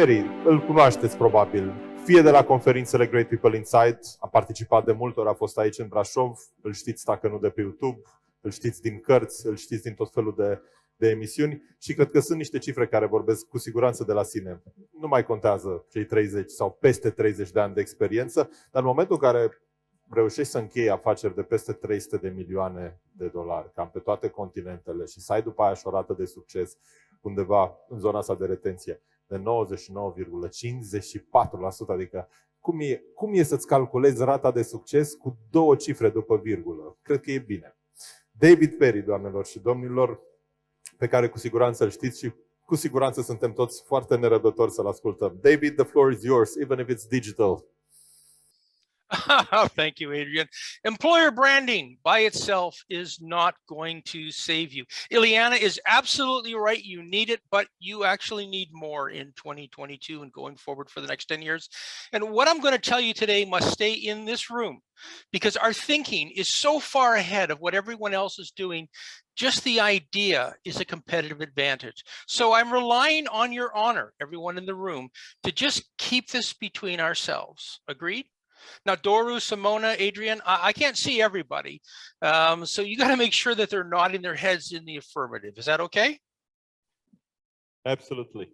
Perry, îl cunoașteți probabil, fie de la conferințele Great People Inside, a participat de multe ori, a fost aici în Brașov, îl știți dacă nu de pe YouTube, îl știți din cărți, îl știți din tot felul de emisiuni și cred că sunt niște cifre care vorbesc cu siguranță de la sine. Nu mai contează cei 30 sau peste 30 de ani de experiență, dar în momentul în care reușești să închei afaceri de peste 300 de milioane de dolari, cam pe toate continentele și să ai după aia și o rată de succes undeva în zona asta de retenție de 99,54%, adică cum e să-ți calculezi rata de succes cu două cifre după virgulă? Cred că e bine. David Perry, doamnelor și domnilor, pe care cu siguranță îl știți și cu siguranță suntem toți foarte nerăbdători să-l ascultăm. David, the floor is yours, even if it's digital. Thank you, Adrian. Employer branding by itself is not going to save you. Ileana is absolutely right. You need it, but you actually need more in 2022 and going forward for the next 10 years. And what I'm going to tell you today must stay in this room because our thinking is so far ahead of what everyone else is doing. Just the idea is a competitive advantage. So I'm relying on your honor, everyone in the room, to just keep this between ourselves. Agreed? Now, Doru, Simona, Adrian, I can't see everybody. So you got to make sure that they're nodding their heads in the affirmative. Is that okay? Absolutely.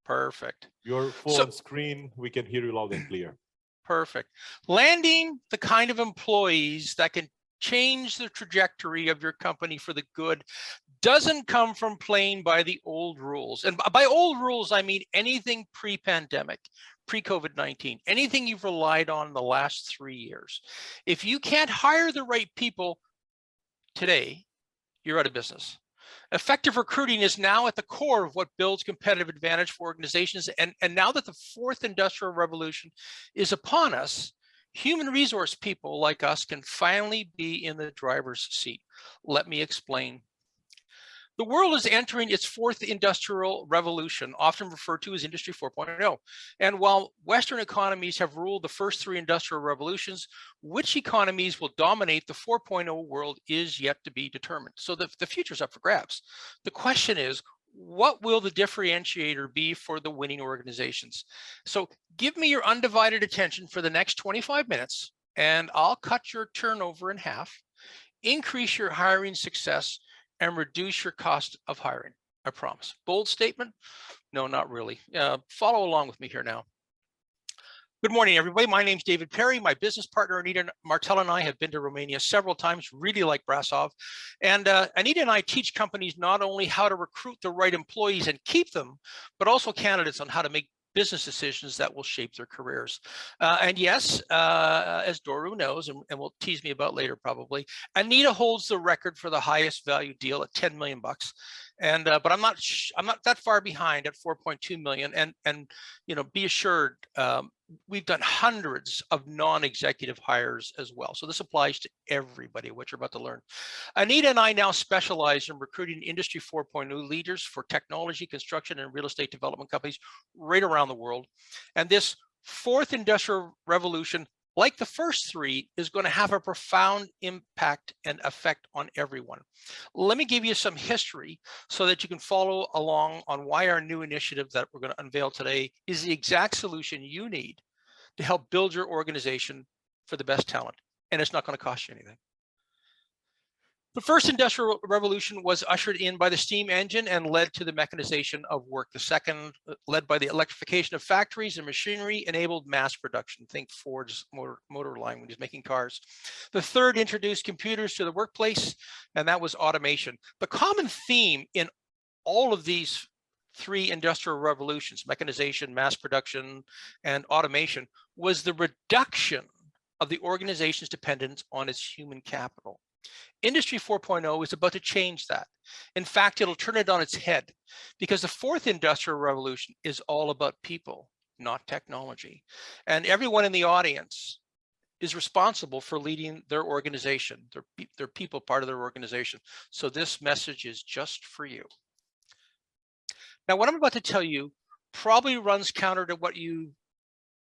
Perfect. Your full screen, we can hear you loud and clear. Perfect. Landing the kind of employees that can change the trajectory of your company for the good doesn't come from playing by the old rules. And by old rules, I mean anything pre-pandemic, pre-COVID-19, anything you've relied on in the last 3 years. If you can't hire the right people today, you're out of business. Effective recruiting is now at the core of what builds competitive advantage for organizations. And now that the fourth industrial revolution is upon us, human resource people like us can finally be in the driver's seat. Let me explain. The world is entering its fourth industrial revolution, often referred to as Industry 4.0. And while Western economies have ruled the first three industrial revolutions, which economies will dominate the 4.0 world is yet to be determined. So the future's up for grabs. The question is, what will the differentiator be for the winning organizations? So give me your undivided attention for the next 25 minutes, and I'll cut your turnover in half, increase your hiring success, and reduce your cost of hiring. I promise. Bold statement? No, not really. Follow along with me here now. Good morning, everybody. My name's David Perry. My business partner, Anita Martel, and I have been to Romania several times, really like Brasov. And Anita and I teach companies not only how to recruit the right employees and keep them, but also candidates on how to make business decisions that will shape their careers. And yes, as Doru knows, and will tease me about later probably, Anita holds the record for the highest value deal at 10 million bucks. And but I'm not that far behind at 4.2 million. And you know, be assured, we've done hundreds of non-executive hires as well. So this applies to everybody, what you're about to learn. Anita and I now specialize in recruiting Industry 4.0 leaders for technology, construction, and real estate development companies right around the world. And this fourth industrial revolution, like the first three, is going to have a profound impact and effect on everyone. Let me give you some history so that you can follow along on why our new initiative that we're going to unveil today is the exact solution you need to help build your organization for the best talent. And it's not going to cost you anything. The first industrial revolution was ushered in by the steam engine and led to the mechanization of work. The second, led by the electrification of factories and machinery, enabled mass production. Think Ford's motor line when he's making cars. The third introduced computers to the workplace, and that was automation. The common theme in all of these three industrial revolutions, mechanization, mass production, and automation, was the reduction of the organization's dependence on its human capital. Industry 4.0 is about to change that. In fact, it'll turn it on its head because the fourth industrial revolution is all about people, not technology. And everyone in the audience is responsible for leading their organization, their people part of their organization. So this message is just for you. Now, what I'm about to tell you probably runs counter to what you've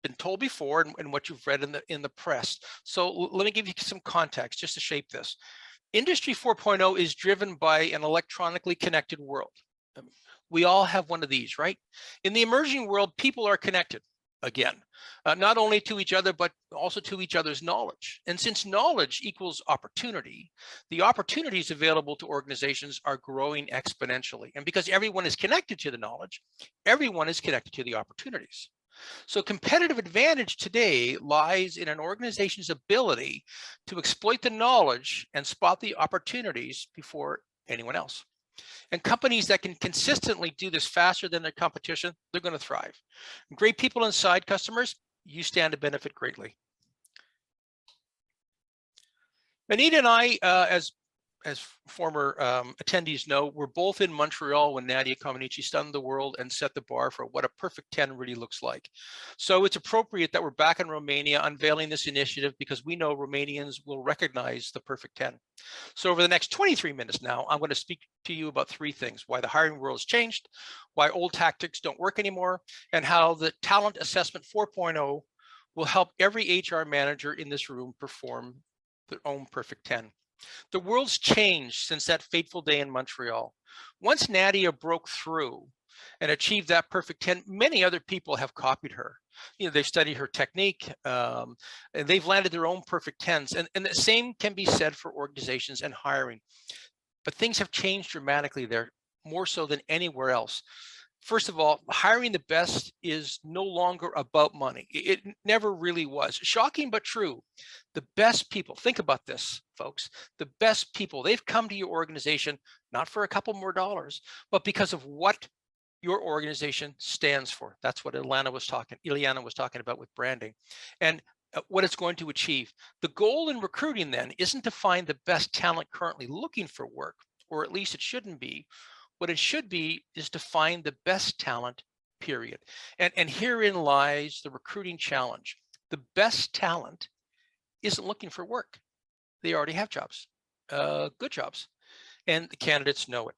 been told before and what you've read in the press. So let me give you some context just to shape this. Industry 4.0 is driven by an electronically connected world. We all have one of these, right? In the emerging world, people are connected, again, not only to each other, but also to each other's knowledge. And since knowledge equals opportunity, the opportunities available to organizations are growing exponentially. And because everyone is connected to the knowledge, everyone is connected to the opportunities. So competitive advantage today lies in an organization's ability to exploit the knowledge and spot the opportunities before anyone else. And companies that can consistently do this faster than their competition, they're going to thrive. Great people inside customers, you stand to benefit greatly. Anita and I, as former attendees know, we're both in Montreal when Nadia Comaneci stunned the world and set the bar for what a perfect 10 really looks like. So it's appropriate that we're back in Romania unveiling this initiative because we know Romanians will recognize the perfect 10. So over the next 23 minutes now, I'm going to speak to you about three things: why the hiring world has changed, why old tactics don't work anymore, and how the Talent Assessment 4.0 will help every HR manager in this room perform their own perfect 10. The world's changed since that fateful day in Montreal. Once Nadia broke through and achieved that perfect 10, many other people have copied her. You know, they've studied her technique, and they've landed their own perfect 10s. And the same can be said for organizations and hiring. But things have changed dramatically there, more so than anywhere else. First of all, hiring the best is no longer about money. It never really was. Shocking but true. The best people, think about this, folks, the best people, they've come to your organization not for a couple more dollars, but because of what your organization stands for. That's what Ileana was talking about with branding and what it's going to achieve. The goal in recruiting then isn't to find the best talent currently looking for work, or at least it shouldn't be. What it should be is to find the best talent, period. And herein lies the recruiting challenge. The best talent isn't looking for work. They already have jobs, good jobs, and the candidates know it.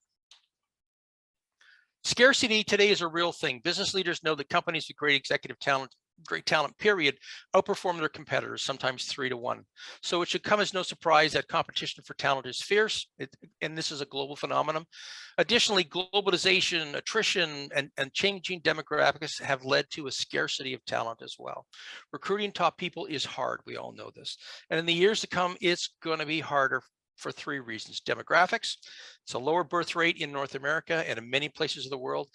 Scarcity today is a real thing. Business leaders know that companies with great executive talent, period, outperform their competitors, sometimes 3 to 1. So it should come as no surprise that competition for talent is fierce, and this is a global phenomenon. Additionally, globalization, attrition, and changing demographics have led to a scarcity of talent as well. Recruiting top people is hard, we all know this. And in the years to come, it's going to be harder for 3 reasons. Demographics, it's a lower birth rate in North America and in many places of the world.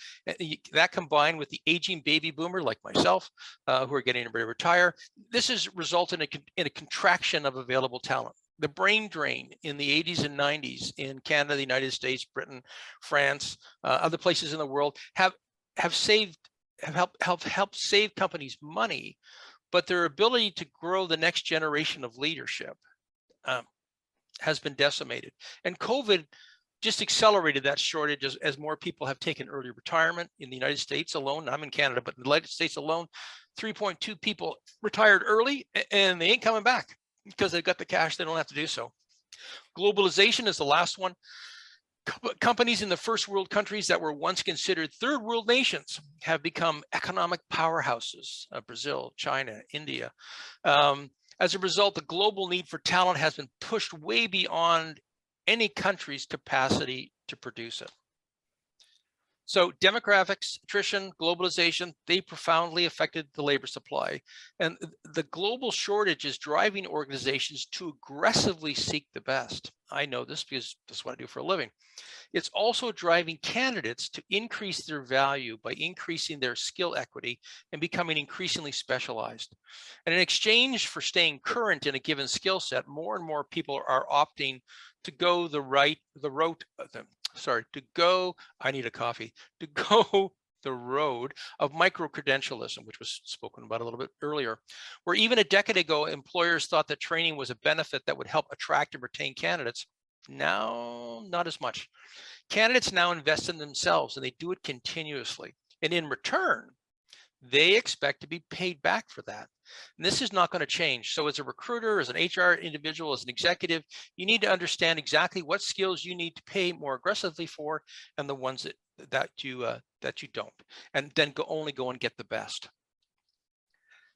That combined with the aging baby boomer like myself, who are getting ready to retire, this has resulted in a contraction of available talent. The brain drain in the 80s and 90s in Canada, the United States, Britain, France, other places in the world have helped save companies money, but their ability to grow the next generation of leadership has been decimated. And COVID just accelerated that shortage as more people have taken early retirement. In the United States alone, I'm in Canada, but in the United States alone, 3.2 people retired early and they ain't coming back because they've got the cash, they don't have to do so. Globalization is the last one. Companies in the first world countries that were once considered third world nations have become economic powerhouses, Brazil, China, India. As a result, the global need for talent has been pushed way beyond any country's capacity to produce it. So demographics, attrition, globalization, they profoundly affected the labor supply. And the global shortage is driving organizations to aggressively seek the best. I know this because that's what I do for a living. It's also driving candidates to increase their value by increasing their skill equity and becoming increasingly specialized. And in exchange for staying current in a given skill set, more and more people are opting to go I need a coffee, to go the road of micro-credentialism, which was spoken about a little bit earlier, where even a decade ago, employers thought that training was a benefit that would help attract and retain candidates. Now, not as much. Candidates now invest in themselves and they do it continuously. And in return, they expect to be paid back for that. And this is not going to change. So as a recruiter, as an HR individual, as an executive, you need to understand exactly what skills you need to pay more aggressively for and the ones that you don't. And then only go and get the best.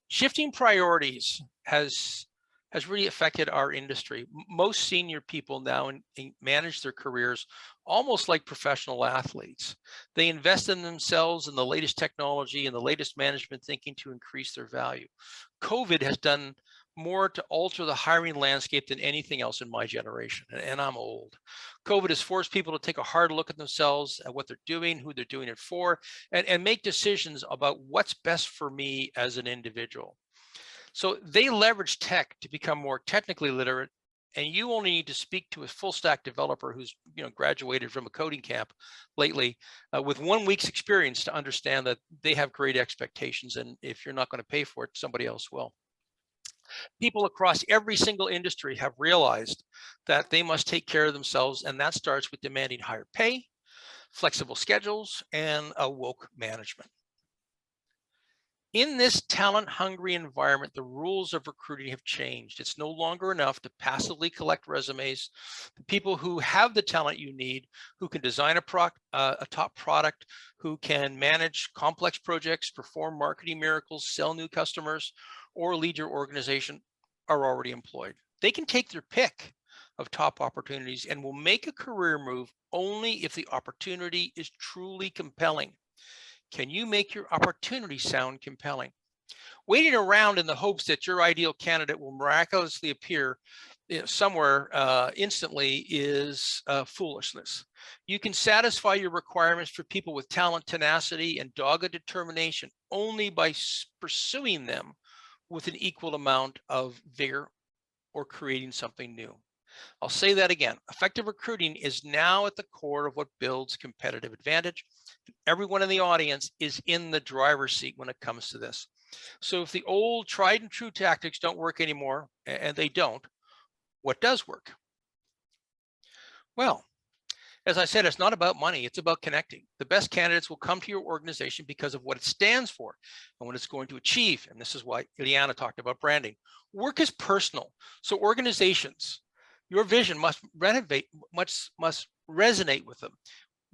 Shifting priorities has has really affected our industry. Most senior people now manage their careers almost like professional athletes. They invest in themselves and the latest technology and the latest management thinking to increase their value. COVID has done more to alter the hiring landscape than anything else in my generation, and I'm old. COVID has forced people to take a hard look at themselves, at what they're doing, who they're doing it for, and make decisions about what's best for me as an individual. So they leverage tech to become more technically literate, and you only need to speak to a full stack developer who's graduated from a coding camp lately with 1 week's experience to understand that they have great expectations, and if you're not going to pay for it, somebody else will. People across every single industry have realized that they must take care of themselves, and that starts with demanding higher pay, flexible schedules, and a woke management. In this talent-hungry environment, the rules of recruiting have changed. It's no longer enough to passively collect resumes. The people who have the talent you need, who can design a top product, who can manage complex projects, perform marketing miracles, sell new customers, or lead your organization, are already employed. They can take their pick of top opportunities and will make a career move only if the opportunity is truly compelling. Can you make your opportunity sound compelling? Waiting around in the hopes that your ideal candidate will miraculously appear somewhere instantly is foolishness. You can satisfy your requirements for people with talent, tenacity, and dogged determination only by pursuing them with an equal amount of vigor or creating something new. I'll say that again. Effective recruiting is now at the core of what builds competitive advantage. Everyone in the audience is in the driver's seat when it comes to this. So if the old tried and true tactics don't work anymore, and they don't, what does work? Well, as I said, it's not about money, it's about connecting. The best candidates will come to your organization because of what it stands for and what it's going to achieve. And this is why Ileana talked about branding. Work is personal. So organizations, your vision must resonate with them.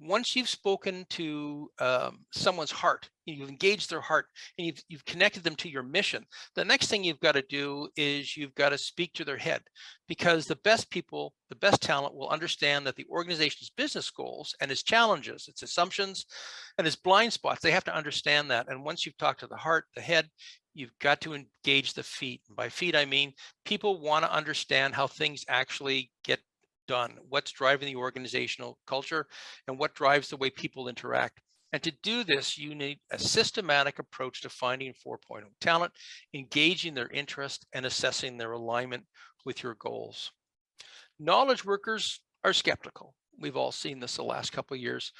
Once you've spoken to someone's heart, you've engaged their heart, and you've connected them to your mission, the next thing you've got to do is you've got to speak to their head, because the best people, the best talent will understand that the organization's business goals and its challenges, its assumptions, and its blind spots, they have to understand that. And once you've talked to the heart, the head, you've got to engage the feet. And by feet, I mean people want to understand how things actually get done, what's driving the organizational culture, and what drives the way people interact. And to do this, you need a systematic approach to finding 4.0 talent, engaging their interest, and assessing their alignment with your goals. Knowledge workers are skeptical. We've all seen this the last couple of years.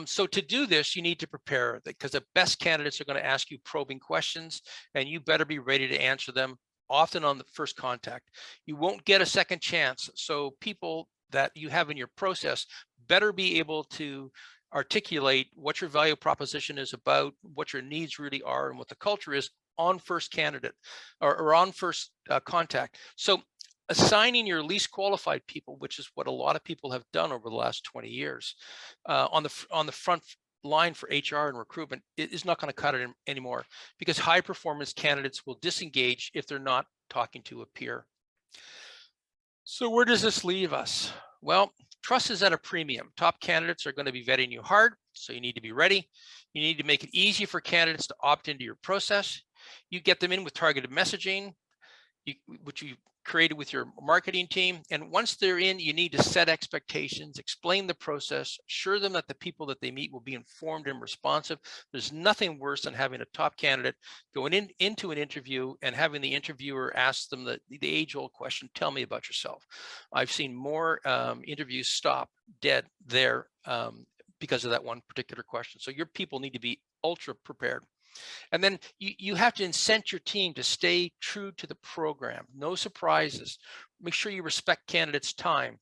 So to do this, you need to prepare, because the best candidates are going to ask you probing questions, and you better be ready to answer them, often on the first contact. You won't get a second chance. So people that you have in your process better be able to articulate what your value proposition is about, what your needs really are, and what the culture is on first candidate or on first contact. So assigning your least qualified people, which is what a lot of people have done over the last 20 years, on the front line for HR and recruitment, is not going to cut it anymore, because high performance candidates will disengage if they're not talking to a peer. So where does this leave us? Well, trust is at a premium. Top candidates are going to be vetting you hard, so you need to be ready. You need to make it easy for candidates to opt into your process. You get them in with targeted messaging, which you created with your marketing team. And once they're in, you need to set expectations, explain the process, assure them that the people that they meet will be informed and responsive. There's nothing worse than having a top candidate going into an interview and having the interviewer ask them the age-old question, tell me about yourself. I've seen more interviews stop dead there because of that one particular question. So your people need to be ultra prepared. And then you have to incent your team to stay true to the program. No surprises. Make sure you respect candidates' time,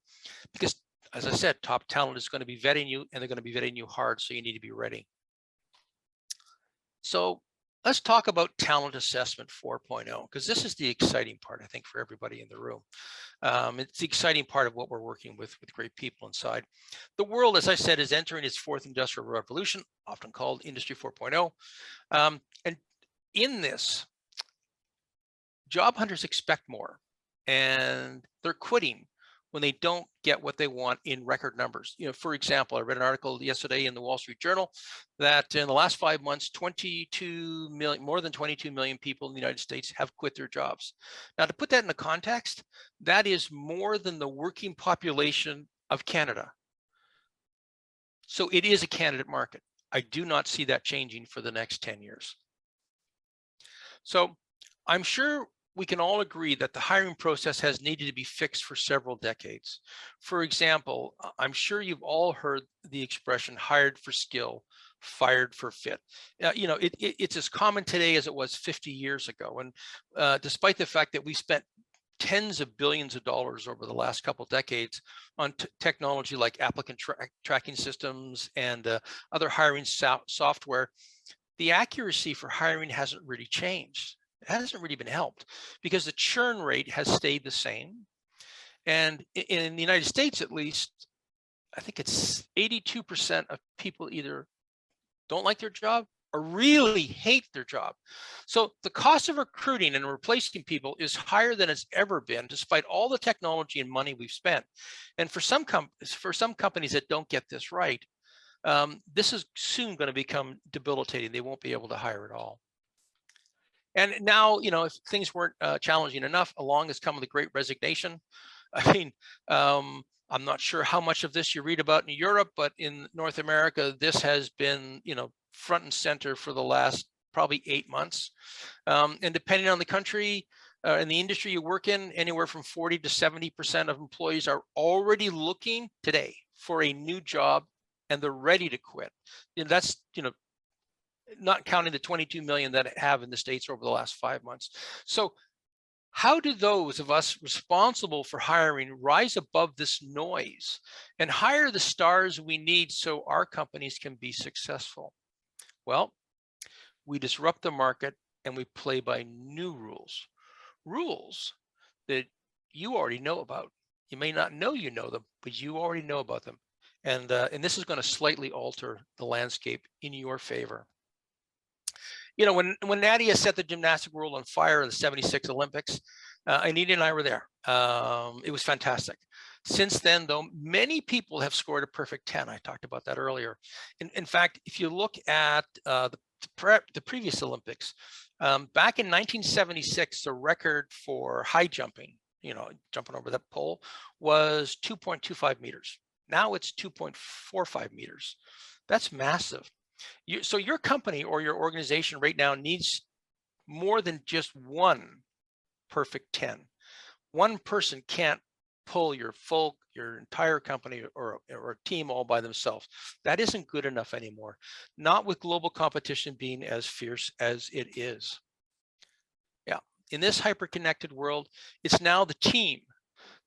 because, as I said, top talent is going to be vetting you, and they're going to be vetting you hard, so you need to be ready. So let's talk about talent assessment 4.0, because this is the exciting part, I think, for everybody in the room. It's the exciting part of what we're working with great people inside. The world, as I said, is entering its fourth industrial revolution, often called Industry 4.0. And in this, job hunters expect more. and they're quitting when they don't get what they want in record numbers. For example, I read an article yesterday in the Wall Street Journal that in the last 5 months, 22 million, more than 22 million people in the United States have quit their jobs. Now, to put that into context, that is more than the working population of Canada. So it is a candidate market. I do not see that changing for the next 10 years. So I'm sure we can all agree that the hiring process has needed to be fixed for several decades. For example, I'm sure you've all heard the expression hired for skill, fired for fit. It's as common today as it was 50 years ago. And despite the fact that we spent tens of billions of dollars over the last couple of decades on technology like applicant tracking systems and other hiring software, the accuracy for hiring hasn't really changed. It hasn't really been helped because the churn rate has stayed the same. And in the United States, at least, I think it's 82% of people either don't like their job or really hate their job. So the cost of recruiting and replacing people is higher than it's ever been, despite all the technology and money we've spent. And for some companies that don't get this right, this is soon going to become debilitating. They won't be able to hire at all. And now, if things weren't challenging enough, along has come the Great Resignation. I mean, I'm not sure how much of this you read about in Europe, but in North America, this has been, front and center for the last probably 8 months. And depending on the country and the industry you work in, anywhere from 40 to 70% of employees are already looking today for a new job, and they're ready to quit. And that's, not counting the 22 million that have in the States over the last 5 months. So how do those of us responsible for hiring rise above this noise and hire the stars we need so our companies can be successful? Well, we disrupt the market and we play by new rules. Rules that you already know about. You may not know you know them, but you already know about them. And this is going to slightly alter the landscape in your favor. When Nadia set the gymnastic world on fire in the '76 Olympics, Anita and I were there. It was fantastic. Since then, though, many people have scored a perfect 10. I talked about that earlier. In fact, if you look at the previous Olympics, back in 1976, the record for high jumping, jumping over that pole, was 2.25 meters. Now it's 2.45 meters. That's massive. So your company or your organization right now needs more than just one perfect 10. One person can't pull your entire company or a team all by themselves. That isn't good enough anymore. Not with global competition being as fierce as it is. Yeah, in this hyper-connected world, it's now the team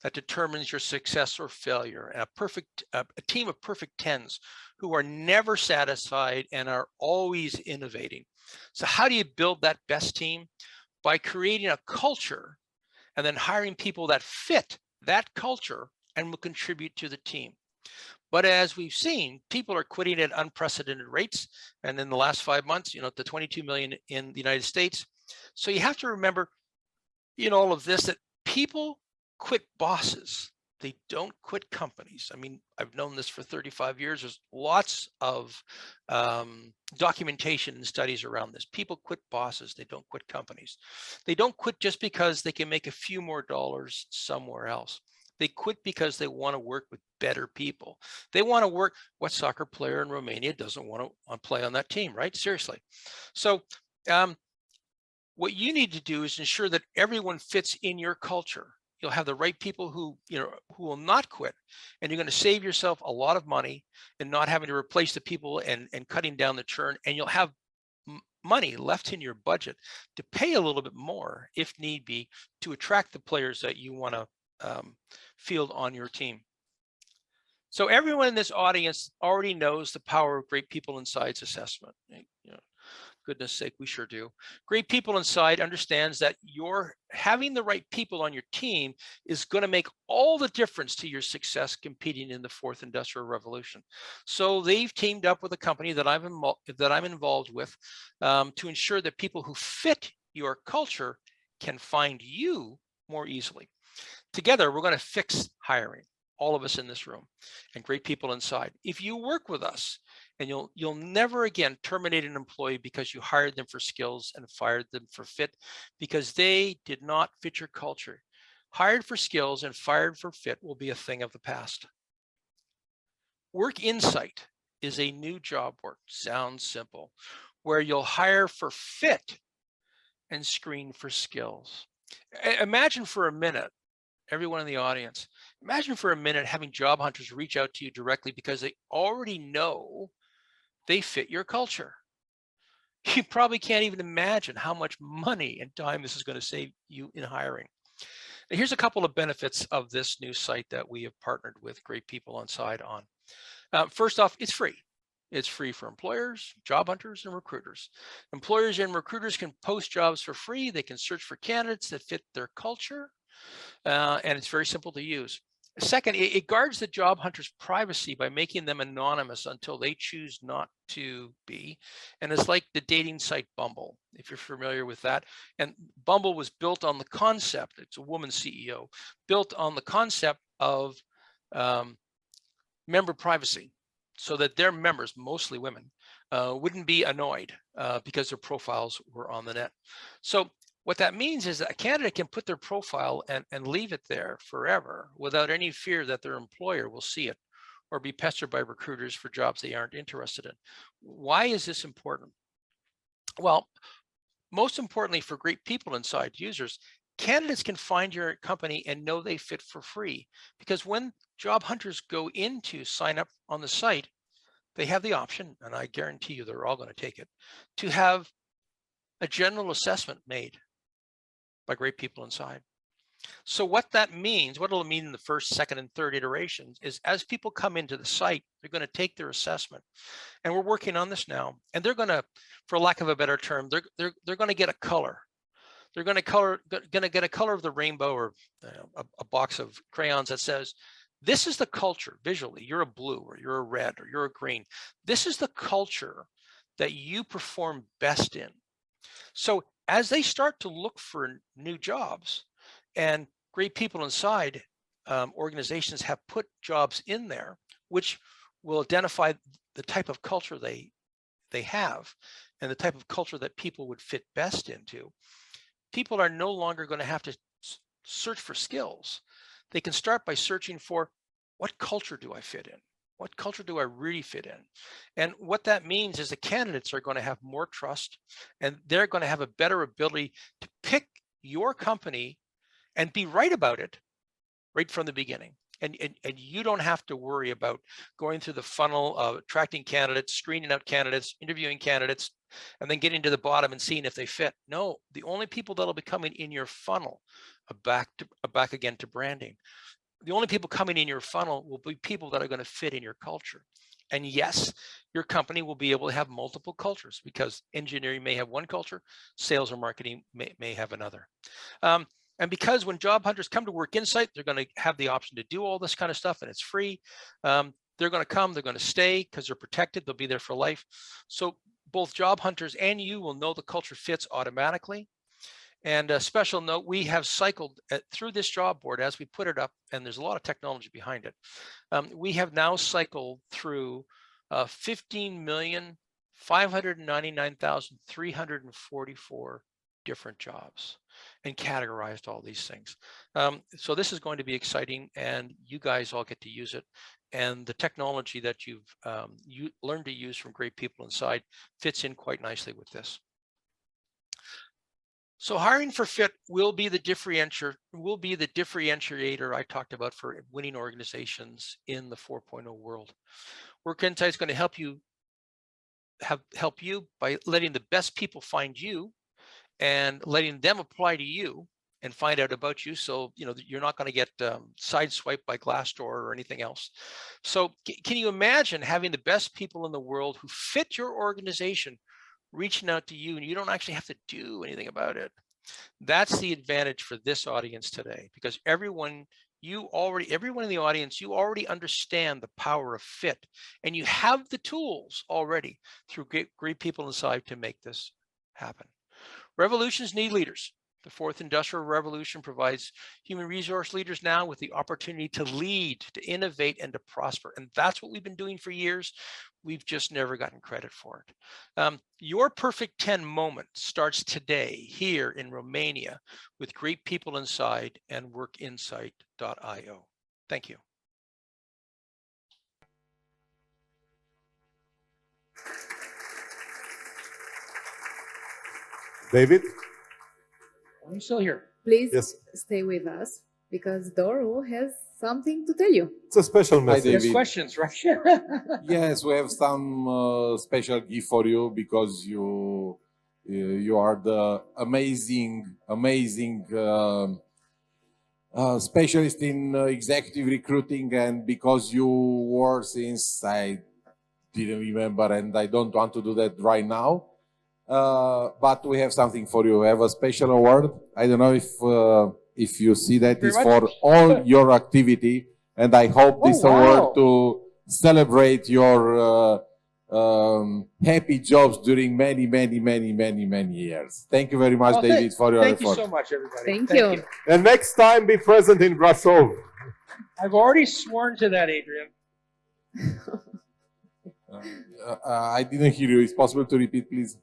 that determines your success or failure. And a team of perfect 10s who are never satisfied and are always innovating. So how do you build that best team? By creating a culture and then hiring people that fit that culture and will contribute to the team. But as we've seen, people are quitting at unprecedented rates. And in the last 5 months, the 22 million in the United States. So you have to remember in all of this that people quit bosses. They don't quit companies. I mean, I've known this for 35 years. There's lots of documentation and studies around this. People quit bosses. They don't quit companies. They don't quit just because they can make a few more dollars somewhere else. They quit because they want to work with better people. They want to work. What soccer player in Romania doesn't want to play on that team, right? Seriously. So what you need to do is ensure that everyone fits in your culture. You'll have the right people who will not quit, and you're going to save yourself a lot of money and not having to replace the people and cutting down the churn, and you'll have money left in your budget to pay a little bit more if need be to attract the players that you want to field on your team. So everyone in this audience already knows the power of Great People Inside's assessment. Goodness sake, we sure do. Great People Inside understands that having the right people on your team is going to make all the difference to your success competing in the fourth industrial revolution. So they've teamed up with a company that I'm involved with to ensure that people who fit your culture can find you more easily. Together, we're going to fix hiring, all of us in this room, and great people inside. If you work with us, and you'll never again terminate an employee because you hired them for skills and fired them for fit because they did not fit your culture. Hired for skills and fired for fit will be a thing of the past. Work Insight is a new job work, sounds simple, where you'll hire for fit and screen for skills. Imagine for a minute, everyone in the audience, imagine for a minute having job hunters reach out to you directly because they already know they fit your culture. You probably can't even imagine how much money and time this is going to save you in hiring. Now, here's a couple of benefits of this new site that we have partnered with great people on side on. First off, it's free. It's free for employers, job hunters, and recruiters. Employers and recruiters can post jobs for free. They can search for candidates that fit their culture, and it's very simple to use. Second, it guards the job hunter's privacy by making them anonymous until they choose not to be. And it's like the dating site Bumble, if you're familiar with that. And Bumble was built on the concept, it's a woman CEO, built on the concept of member privacy, so that their members, mostly women, wouldn't be annoyed because their profiles were on the net. So what that means is that a candidate can put their profile and leave it there forever without any fear that their employer will see it or be pestered by recruiters for jobs they aren't interested in. Why is this important? Well, most importantly for great people inside users, candidates can find your company and know they fit for free, because when job hunters go in to sign up on the site, they have the option, and I guarantee you they're all going to take it, to have a general assessment made by great people inside. So what that means, what it'll mean in the first, second, and third iterations is as people come into the site, they're going to take their assessment. And we're working on this now. And they're going to, for lack of a better term, they're going to get a color. They're going to get a color of the rainbow, or a box of crayons that says, this is the culture visually. You're a blue, or you're a red, or you're a green. This is the culture that you perform best in. So as they start to look for new jobs, and great people inside organizations have put jobs in there, which will identify the type of culture they have and the type of culture that people would fit best into. People are no longer going to have to search for skills. They can start by searching for, what culture do I fit in? What culture do I really fit in? And what that means is the candidates are going to have more trust, and they're going to have a better ability to pick your company and be right about it right from the beginning. And you don't have to worry about going through the funnel of attracting candidates, screening out candidates, interviewing candidates, and then getting to the bottom and seeing if they fit. No, the only people that'll be coming in your funnel, back again to branding, the only people coming in your funnel will be people that are going to fit in your culture. And yes, your company will be able to have multiple cultures, because engineering may have one culture, sales or marketing may have another. And because when job hunters come to Work Insight, they're going to have the option to do all this kind of stuff, and it's free. They're going to come, they're going to stay because they're protected. They'll be there for life. So both job hunters and you will know the culture fits automatically. And a special note, we have cycled through this job board as we put it up, and there's a lot of technology behind it. We have now cycled through 15,599,344 different jobs and categorized all these things. So this is going to be exciting, and you guys all get to use it. And the technology that you've learned to use from great people inside fits in quite nicely with this. So hiring for fit will be the differentiator I talked about for winning organizations in the 4.0 world. Work Insight is going to help you by letting the best people find you and letting them apply to you and find out about you. So, you're not going to get sideswiped by Glassdoor or anything else. So can you imagine having the best people in the world who fit your organization reaching out to you, and you don't actually have to do anything about it? That's the advantage for this audience today, because everyone in the audience, you already understand the power of fit, and you have the tools already through great people inside to make this happen. Revolutions need leaders. The fourth industrial revolution provides human resource leaders now with the opportunity to lead, to innovate, and to prosper. And that's what we've been doing for years. We've just never gotten credit for it. Your perfect 10 moment starts today here in Romania with great people inside and workinsight.io. Thank you. David? I'm still here. Please Yes. stay with us because Doru has something to tell you. It's a special message. David. There's questions, right? Yes, we have some special gift for you because you are the amazing specialist in executive recruiting, and because you were since I didn't remember, and I don't want to do that right now. But we have something for you. We have a special award. I don't know if you see that. It's for all your activity, and I hope this award to celebrate your happy jobs during many years. Thank you very much, David, for your effort. Thank you so much, everybody. Thank you. And next time, be present in Brasov. I've already sworn to that, Adrian. I didn't hear you. It's possible to repeat, please?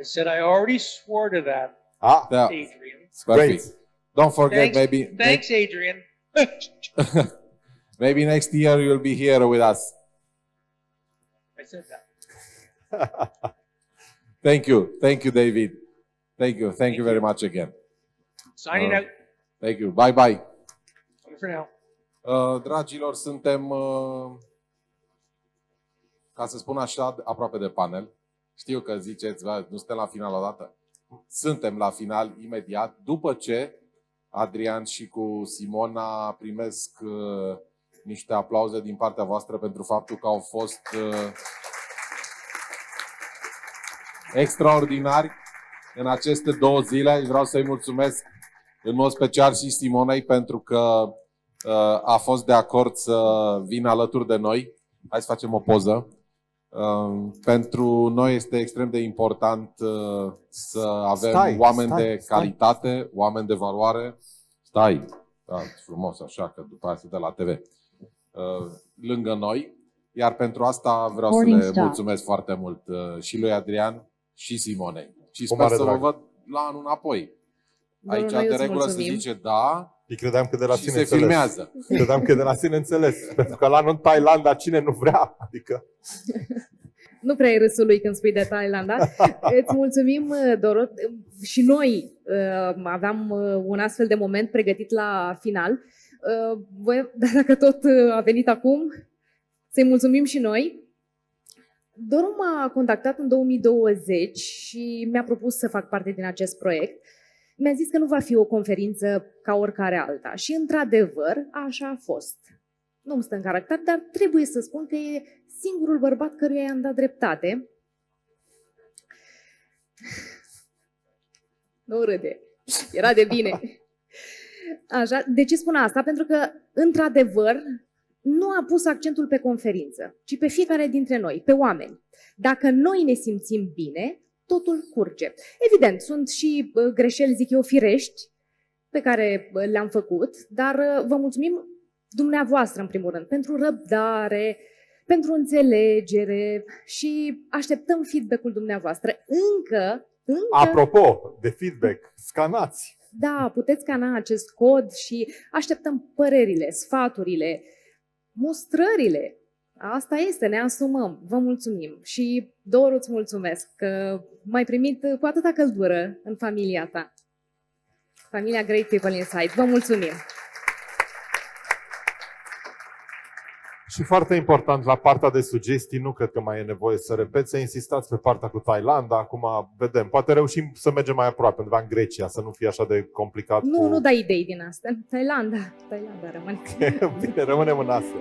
I said I already swore to that, Yeah, Adrian. Great. perfect. Don't forget, Thanks, thanks, Adrian. maybe next year you'll be here with us. I said that. Thank you, David. Thank you very much again. Signing out. Thank you. Bye. Bye for now. Dragilor, suntem, ca să spun așa, aproape de panel. Știu că ziceți, nu suntem la final odată. Suntem la final imediat, după ce Adrian și cu Simona primesc niște aplauze din partea voastră pentru faptul că au fost extraordinari în aceste 2 zile. Vreau să-i mulțumesc în mod special și Simonei pentru că a fost de acord să vină alături de noi. Hai să facem o poză. Pentru noi este extrem de important să avem oameni de calitate, oameni de valoare. Stai, frumos așa, că după aceea se dă la TV. Lângă noi. Iar pentru asta vreau să le mulțumesc foarte mult și lui Adrian și Simonei. Și sper să vă văd la anul înapoi. Aici de regulă se zice da. Și credeam că de la și sine se înțeles. filmează. Credeam că de la sine înțeles. Pentru că la noi în Thailanda cine nu vrea? Adică... Nu prea e râsul lui când spui de Thailanda. Îți mulțumim, Doru. Și noi aveam un astfel de moment pregătit la final. Dar dacă tot a venit acum, să-i mulțumim și noi. Doru m-a contactat în 2020 și mi-a propus să fac parte din acest proiect. Mi-a zis că nu va fi o conferință ca oricare alta. Și, într-adevăr, așa a fost. Nu-mi stă în caracter, dar trebuie să spun că e singurul bărbat căruia i-am dat dreptate. Nu râde. Era de bine. Așa. De ce spun asta? Pentru că, într-adevăr, nu a pus accentul pe conferință, ci pe fiecare dintre noi, pe oameni. Dacă noi ne simțim bine, totul curge. Evident, sunt și greșeli, zic eu, firești, pe care le-am făcut, dar vă mulțumim dumneavoastră, în primul rând, pentru răbdare, pentru înțelegere și așteptăm feedback-ul dumneavoastră. Încă... Apropo de feedback, scanați! Da, puteți scana acest cod și așteptăm părerile, sfaturile, mustrările. Asta este, ne asumăm. Vă mulțumim. Și, Doru, îți mulțumesc că m-ai primit cu atâta căldură în familia ta. Familia Great People Inside. Vă mulțumim. Și foarte important, la partea de sugestii, nu cred că mai e nevoie să repet, să insistați pe partea cu Thailanda. Acum vedem, poate reușim să mergem mai aproape, undeva în Grecia, să nu fie așa de complicat. Nu dai idei din asta. Thailanda rămâne. Bine, rămânem în Asia.